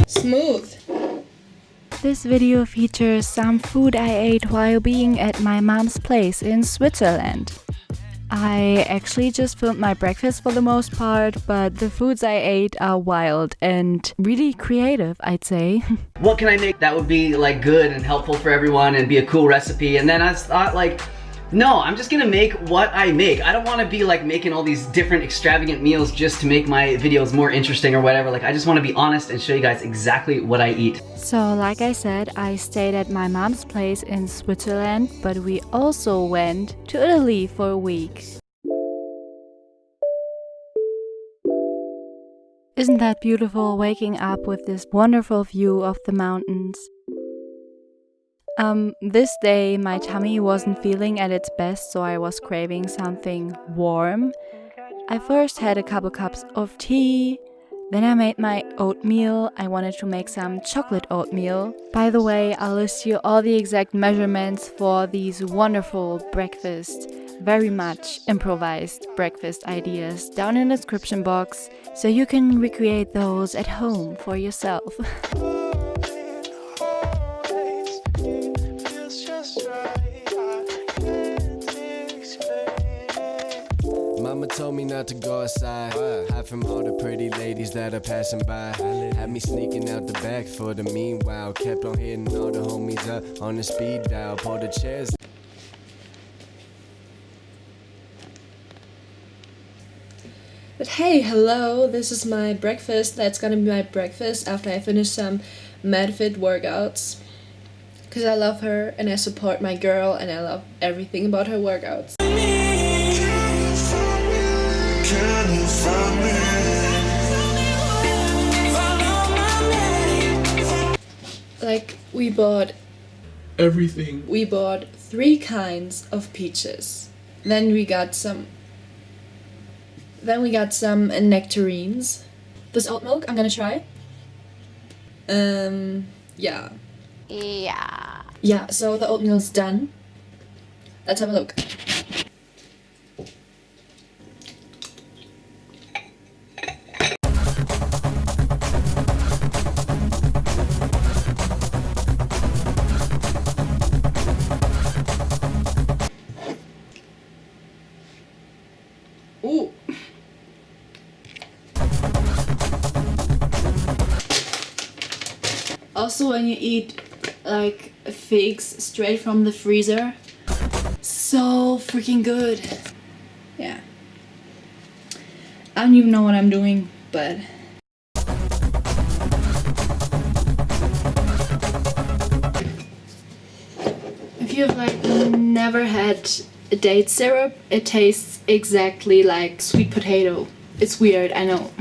Smooth. This video features some food I ate while being at my mom's place in Switzerland. I actually just filmed my breakfast for the most part, but the foods I ate are wild and really creative, I'd say. What can I make that would be like good and helpful for everyone and be a cool recipe? And then I thought like, no, I'm just gonna make what I make. I don't wanna be like making all these different extravagant meals just to make my videos more interesting or whatever. Like I just wanna be honest and show you guys exactly what I eat. So like I said, I stayed at my mom's place in Switzerland, but we also went to Italy for a week. Isn't that beautiful, waking up with this wonderful view of the mountains? This day my tummy wasn't feeling at its best, so I was craving something warm. I first had a couple cups of tea, then I made my oatmeal. I wanted to make some chocolate oatmeal. By the way, I'll list you all the exact measurements for these wonderful breakfast, very much improvised breakfast ideas down in the description box, so you can recreate those at home for yourself. Mama told me not to go outside, hide from all the pretty ladies that are passing by. Had me sneaking out the back for the meanwhile. Kept on hitting all the homies up on the speed dial. Pulled the chairs. But hey, hello, this is my breakfast. That's gonna be my breakfast after I finish some MadFit workouts. Because I love her and I support my girl and I love everything about her workouts. Like, we bought everything. We bought 3 kinds of peaches. Then we got some nectarines. This oat milk I'm gonna try. Yeah. Yeah, so the oatmeal's done. Let's have a look. Ooh. Also, when you eat like figs straight from the freezer, so freaking good. Yeah. I don't even know what I'm doing, but if you've like never had a date syrup, it tastes exactly like sweet potato. It's weird, I know.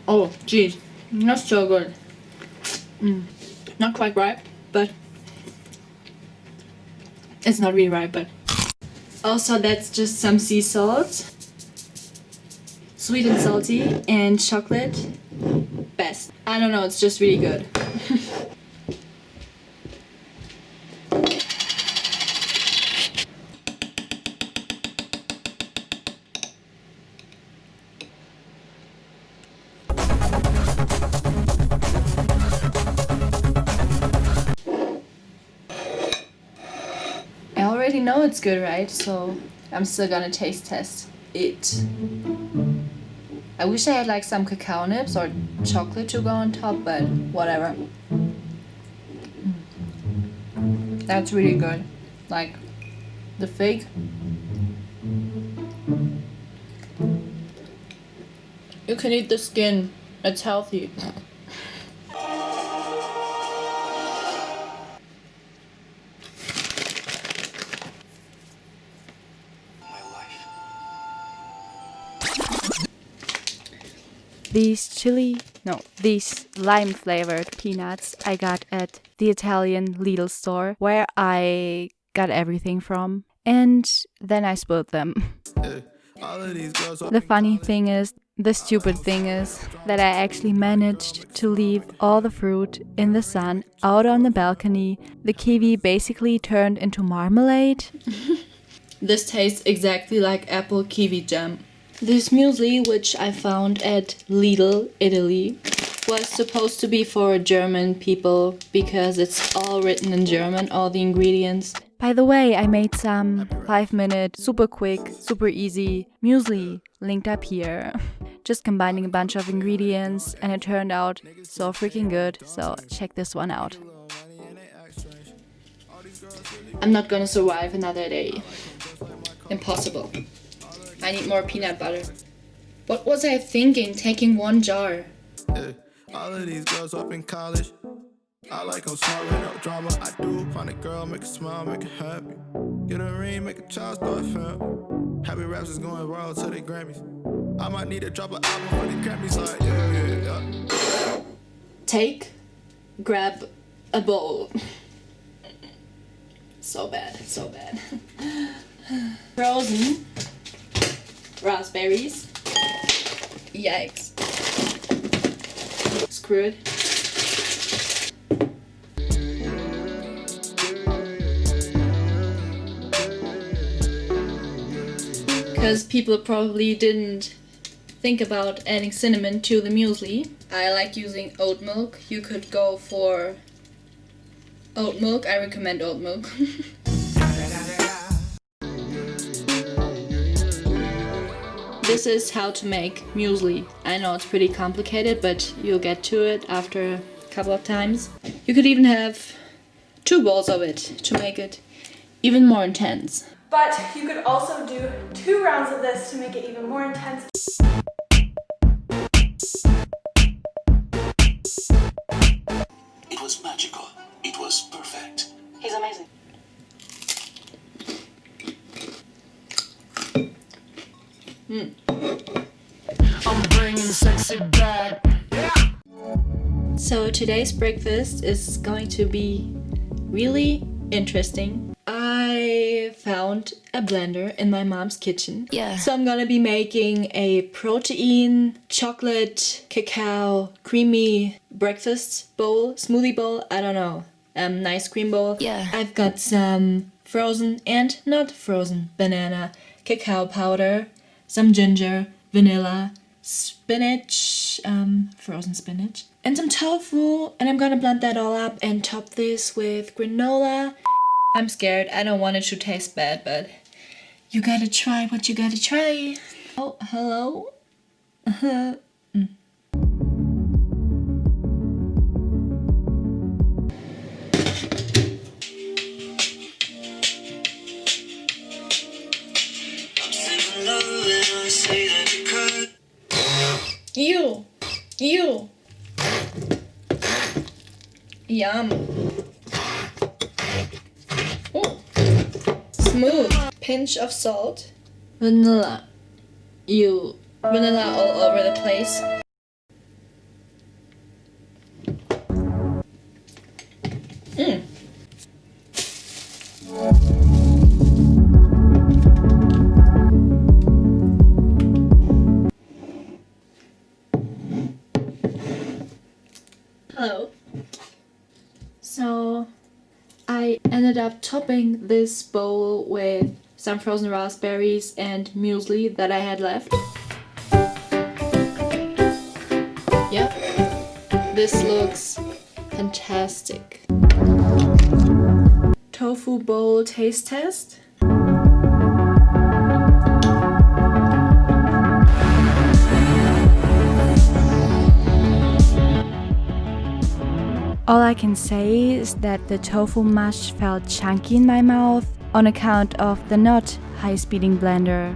Oh, geez, not so good. Not quite ripe, but it's not really ripe, but also that's just some sea salt, sweet and salty, and chocolate. Best. I don't know, it's just really good. I already know it's good, right? So I'm still gonna taste test it. I wish I had like some cacao nibs or chocolate to go on top, but whatever. That's really good. Like the fig. You can eat the skin. It's healthy. These lime flavored peanuts I got at the Italian Lidl store where I got everything from, and then I spilled them. The funny thing is, The stupid thing is that I actually managed to leave all the fruit in the sun out on the balcony. The kiwi basically turned into marmalade. This tastes exactly like apple kiwi jam. This muesli, which I found at Lidl, Italy, was supposed to be for German people because it's all written in German, all the ingredients. By the way, I made some 5-minute, super quick, super easy muesli, linked up here. Just combining a bunch of ingredients and it turned out so freaking good, so check this one out. I'm not gonna survive another day. Impossible. I need more peanut butter. What was I thinking, taking one jar? Yeah, all of these girls up in college, I like them smart with no drama. I do find a girl, make her smile, make her happy. Get a ring, make a child start fam. Happy raps is going viral to the Grammys. I might need to drop an album for the Grammys, like yeah. Take, grab a bowl. So bad, so bad. Frozen raspberries. Yikes. Screw it. Because people probably didn't think about adding cinnamon to the muesli. I like using oat milk. You could go for oat milk. I recommend oat milk. This is how to make muesli. I know it's pretty complicated, but you'll get to it after a couple of times. You could even have 2 bowls of it to make it even more intense. But you could also do 2 rounds of this to make it even more intense. It was magical. It was perfect. He's amazing. I'm bringing sexy back. So today's breakfast is going to be really interesting. I found a blender in my mom's kitchen. Yeah. So I'm gonna be making a protein, chocolate, cacao, creamy breakfast bowl, smoothie bowl, I don't know. Nice cream bowl. Yeah. I've got some frozen and not frozen banana, cacao powder, some ginger, vanilla, spinach, frozen spinach, and some tofu. And I'm gonna blend that all up and top this with granola. I'm scared. I don't want it to taste bad, but you gotta try what you gotta try. Oh, hello? You. Yum. Ooh. Smooth. Pinch of salt. Vanilla. Vanilla all over the place. Hello. So I ended up topping this bowl with some frozen raspberries and muesli that I had left. Yep, this looks fantastic. Tofu bowl taste test. All I can say is that the tofu mush felt chunky in my mouth on account of the not high-speeding blender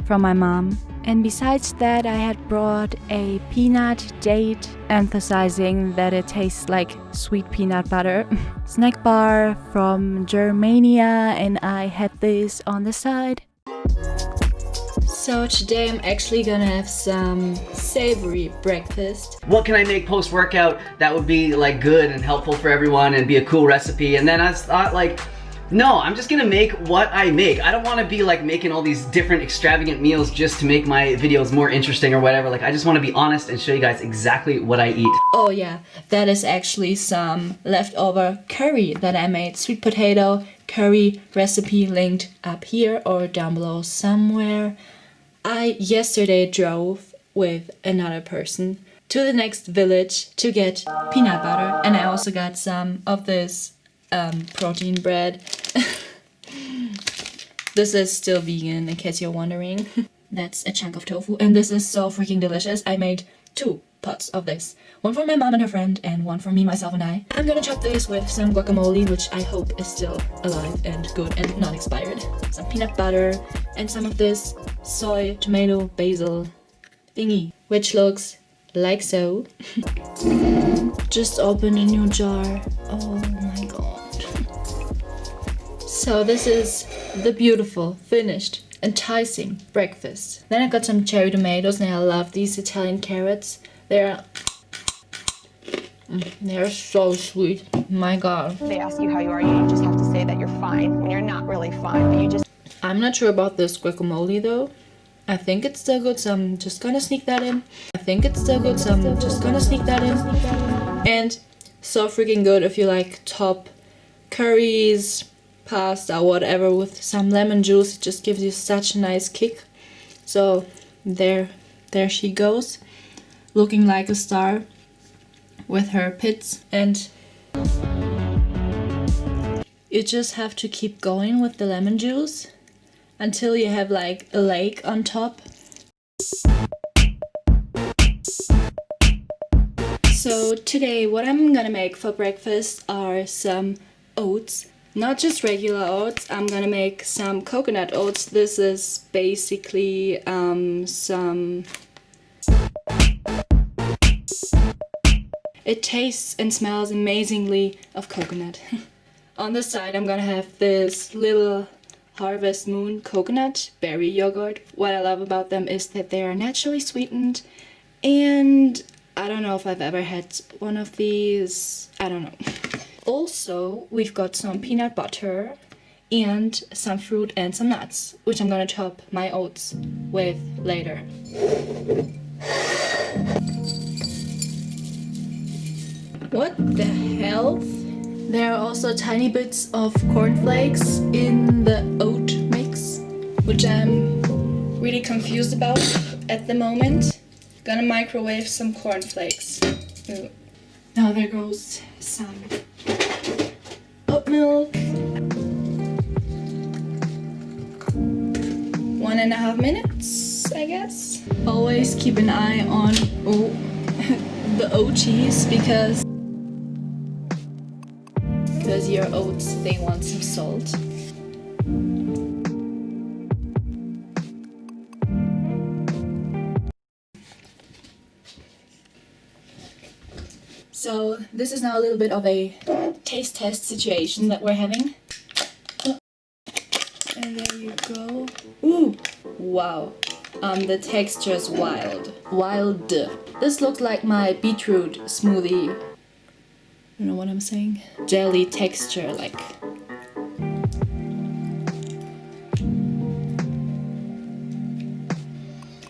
from my mom. And besides that, I had brought a peanut date, emphasizing that it tastes like sweet peanut butter snack bar from Germania, and I had this on the side. So today I'm actually gonna have some savory breakfast. What can I make post-workout that would be like good and helpful for everyone and be a cool recipe? And then I thought like, No, I'm just gonna make what I make. I don't want to be like making all these different extravagant meals just to make my videos more interesting or whatever. Like, I just want to be honest and show you guys exactly what I eat. Oh yeah, that is actually some leftover curry that I made. Sweet potato curry recipe linked up here or down below somewhere. I yesterday drove with another person to the next village to get peanut butter, and I also got some of this protein bread. This is still vegan in case you're wondering. That's a chunk of tofu, and this is so freaking delicious. I made 2 pots of this. One for my mom and her friend, and one for me, myself, and I. I'm gonna chop this with some guacamole, which I hope is still alive and good and not expired. Some peanut butter, and some of this soy, tomato, basil thingy, which looks like so. Just open a new jar. Oh my god. So this is the beautiful, finished, enticing breakfast. Then I got some cherry tomatoes, and I love these Italian carrots. They're so sweet. My god. They ask you how you are, you just have to say that you're fine when you're not really fine, but you just... I'm not sure about this guacamole though. I think it's still good, so I'm just gonna sneak that in. And so freaking good if you like top curries, pasta, whatever with some lemon juice. It just gives you such a nice kick. So there she goes, looking like a star with her pits, and you just have to keep going with the lemon juice until you have like a lake on top. So today what I'm gonna make for breakfast are some oats. Not just regular oats, I'm gonna make some coconut oats. This is basically some... It tastes and smells amazingly of coconut. On the side I'm gonna have this little Harvest Moon coconut berry yogurt. What I love about them is that they are naturally sweetened, and I don't know if I've ever had one of these. I don't know. Also, we've got some peanut butter and some fruit and some nuts, which I'm gonna chop my oats with later. What the hell? There are also tiny bits of cornflakes in the oat mix, which I'm really confused about at the moment. Gonna microwave some cornflakes. Ooh. Now there goes some oat milk. 1.5 minutes, I guess. Always keep an eye on the oaties because your oats, they want some salt. So this is now a little bit of a taste test situation that we're having. And there you go. Ooh, wow. The texture is wild. Wild. This looks like my beetroot smoothie. You know what I'm saying? Jelly texture, like.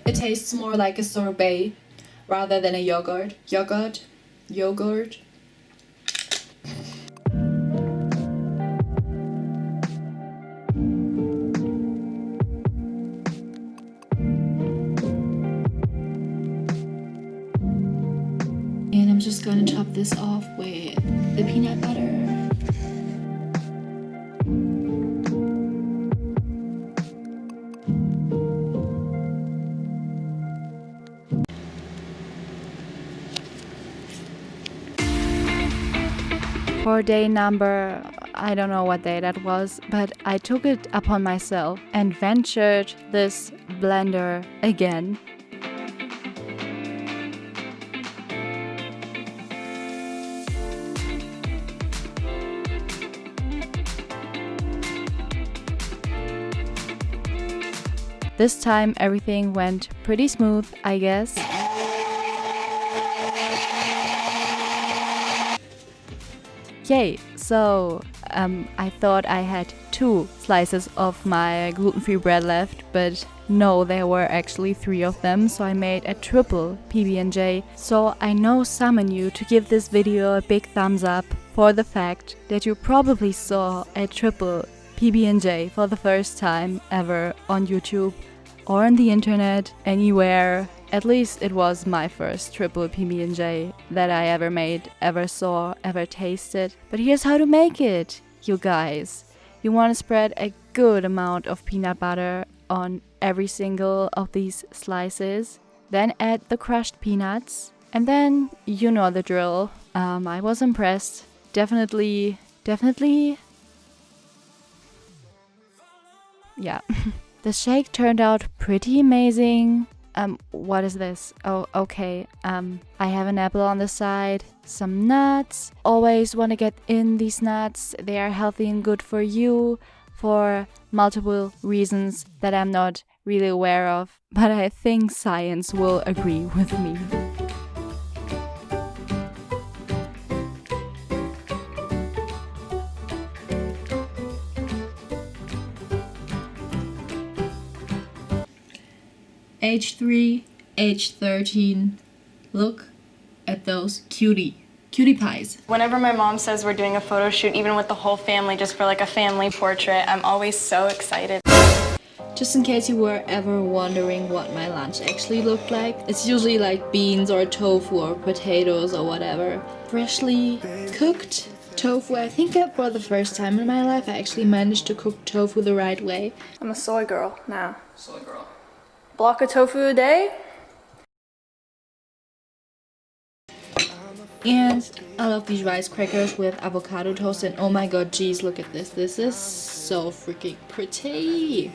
It tastes more like a sorbet rather than a yogurt. Yogurt. And I'm just gonna top this off with the peanut butter. For day number, I don't know what day that was, but I took it upon myself and ventured this blender again. This time everything went pretty smooth, I guess. Yay! So I thought I had 2 slices of my gluten-free bread left, but no, there were actually 3 of them, so I made a triple PB&J. So I now summon you to give this video a big thumbs up for the fact that you probably saw a triple PB&J for the first time ever on YouTube or on the internet, anywhere. At least it was my first triple PB&J that I ever made, ever saw, ever tasted. But here's how to make it, you guys. You want to spread a good amount of peanut butter on every single of these slices. Then add the crushed peanuts. And then you know the drill. I was impressed. Definitely. Yeah. The shake turned out pretty amazing. What is this? Oh, okay. I have an apple on the side, some nuts. Always want to get in these nuts. They are healthy and good for you for multiple reasons that I'm not really aware of, but I think science will agree with me. Age 3, age 13. Look at those cutie pies. Whenever my mom says we're doing a photo shoot, even with the whole family, just for like a family portrait, I'm always so excited. Just in case you were ever wondering what my lunch actually looked like, it's usually like beans or tofu or potatoes or whatever. Freshly cooked tofu. I think that for the first time in my life I actually managed to cook tofu the right way. I'm a soy girl now. Soy girl. Block of tofu a day. And I love these rice crackers with avocado toast, and oh my god, geez, look at this. This is so freaking pretty.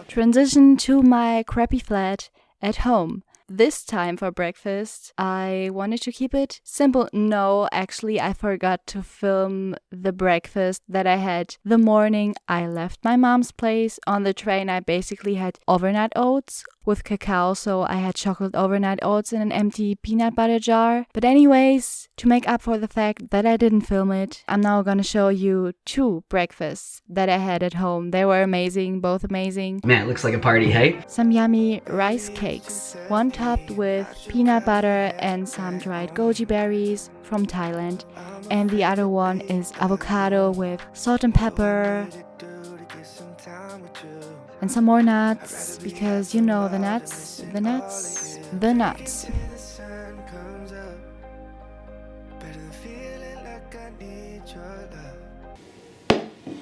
Transition to my crappy flat at home. This time for breakfast, I wanted to keep it simple. No, actually, I forgot to film the breakfast that I had the morning I left my mom's place. On the train, I basically had overnight oats with cacao, so I had chocolate overnight oats in an empty peanut butter jar. But anyways, to make up for the fact that I didn't film it, I'm now gonna show you 2 breakfasts that I had at home. They were amazing, both amazing. Man, it looks like a party, hey? Some yummy rice cakes, one topped with peanut butter and some dried goji berries from Thailand, and the other one is avocado with salt and pepper and some more nuts, because you know the nuts.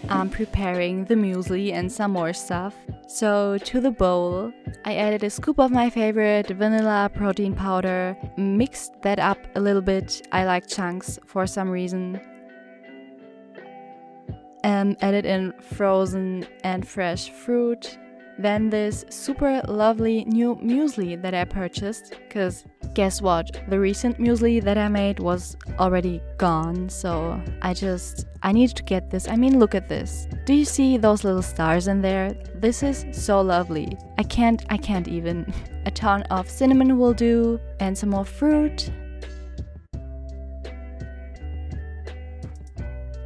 I'm preparing the muesli and some more stuff. So to the bowl, I added a scoop of my favorite vanilla protein powder, mixed that up a little bit. I like chunks for some reason. Added in frozen and fresh fruit. Then this super lovely new muesli that I purchased, because guess what? The recent muesli that I made was already gone, so I need to get this. I mean, look at this. Do you see those little stars in there? This is so lovely. I can't even. A ton of cinnamon will do, and some more fruit.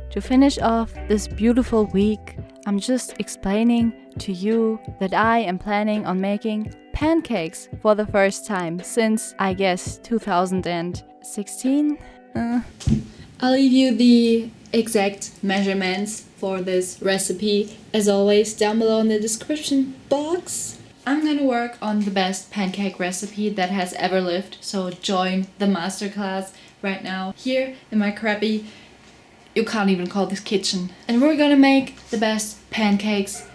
To finish off this beautiful week, I'm just explaining to you that I am planning on making pancakes for the first time since, I guess, 2016. I'll leave you the exact measurements for this recipe, as always, down below in the description box. I'm gonna work on the best pancake recipe that has ever lived, so join the masterclass right now here in my crappy, you can't even call this kitchen. And we're gonna make the best pancakes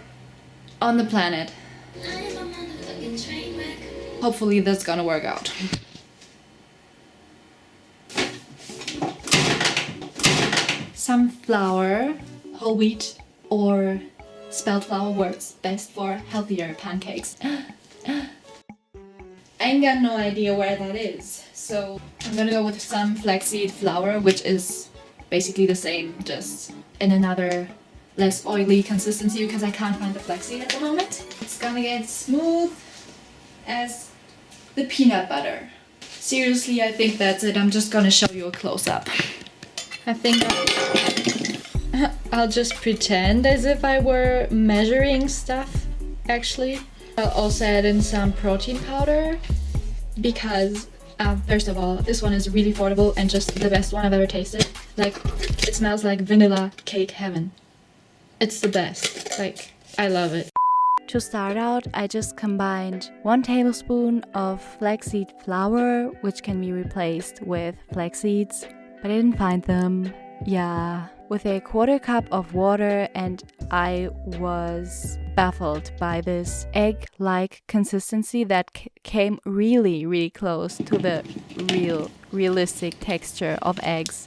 on the planet. Hopefully that's gonna work out. Some flour, whole wheat or spelt flour works best for healthier pancakes. I ain't got no idea where that is, so I'm gonna go with some flaxseed flour, which is basically the same, just in another less oily consistency because I can't find the flaxseed at the moment. It's gonna get smooth as the peanut butter. Seriously, I think that's it. I'm just gonna show you a close-up. I think I'll just pretend as if I were measuring stuff, actually. I'll also add in some protein powder because, first of all, this one is really affordable and just the best one I've ever tasted. Like, it smells like vanilla cake heaven. It's the best. Like, I love it. To start out, I just combined 1 tablespoon of flaxseed flour, which can be replaced with flax seeds, but I didn't find them. Yeah, with a 1/4 cup of water, and I was baffled by this egg-like consistency that came really close to the realistic texture of eggs.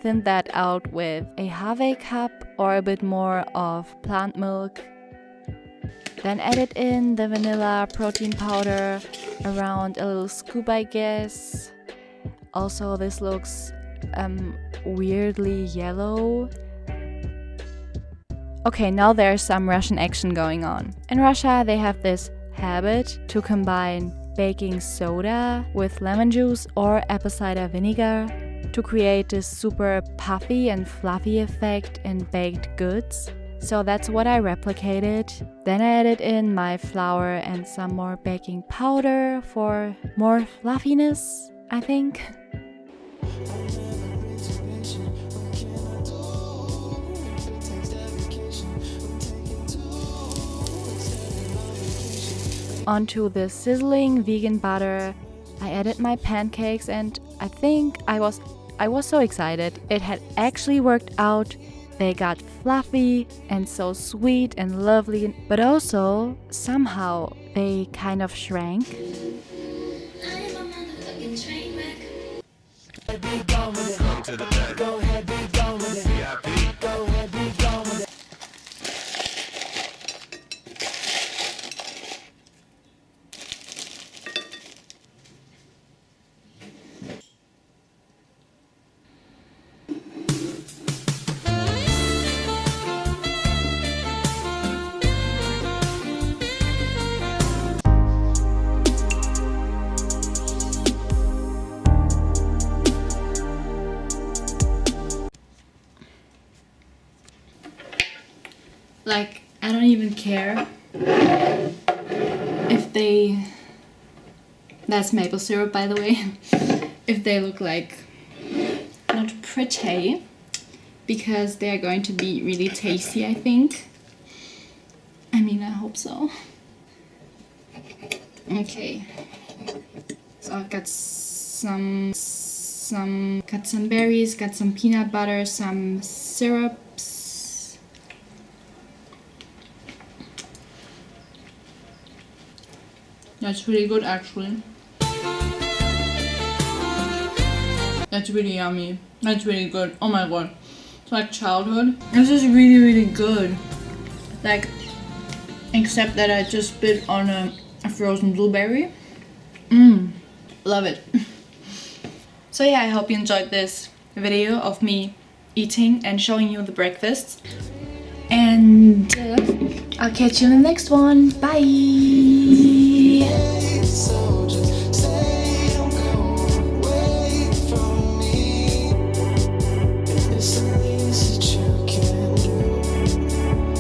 Thin that out with a 1/2 cup or a bit more of plant milk. Then added in the vanilla protein powder, around a little scoop, I guess. Also, this looks weirdly yellow. Okay, now there's some Russian action going on. In Russia, they have this habit to combine baking soda with lemon juice or apple cider vinegar to create this super puffy and fluffy effect in baked goods. So that's what I replicated. Then I added in my flour and some more baking powder for more fluffiness, I think. Onto the sizzling vegan butter, I added my pancakes, and I think I was so excited. It had actually worked out. They got fluffy and so sweet and lovely, but also somehow they kind of shrank. Like, I don't even care if they... That's maple syrup, by the way. If they look like not pretty, because they are going to be really tasty, I think. I mean, I hope so. Okay. So I've got some berries, got some peanut butter, some syrups. That's really good, actually. That's really yummy. That's really good. Oh my god. It's like childhood. This is really good. Like, except that I just bit on a frozen blueberry. Love it. So yeah, I hope you enjoyed this video of me eating and showing you the breakfast. And I'll catch you in the next one. Bye!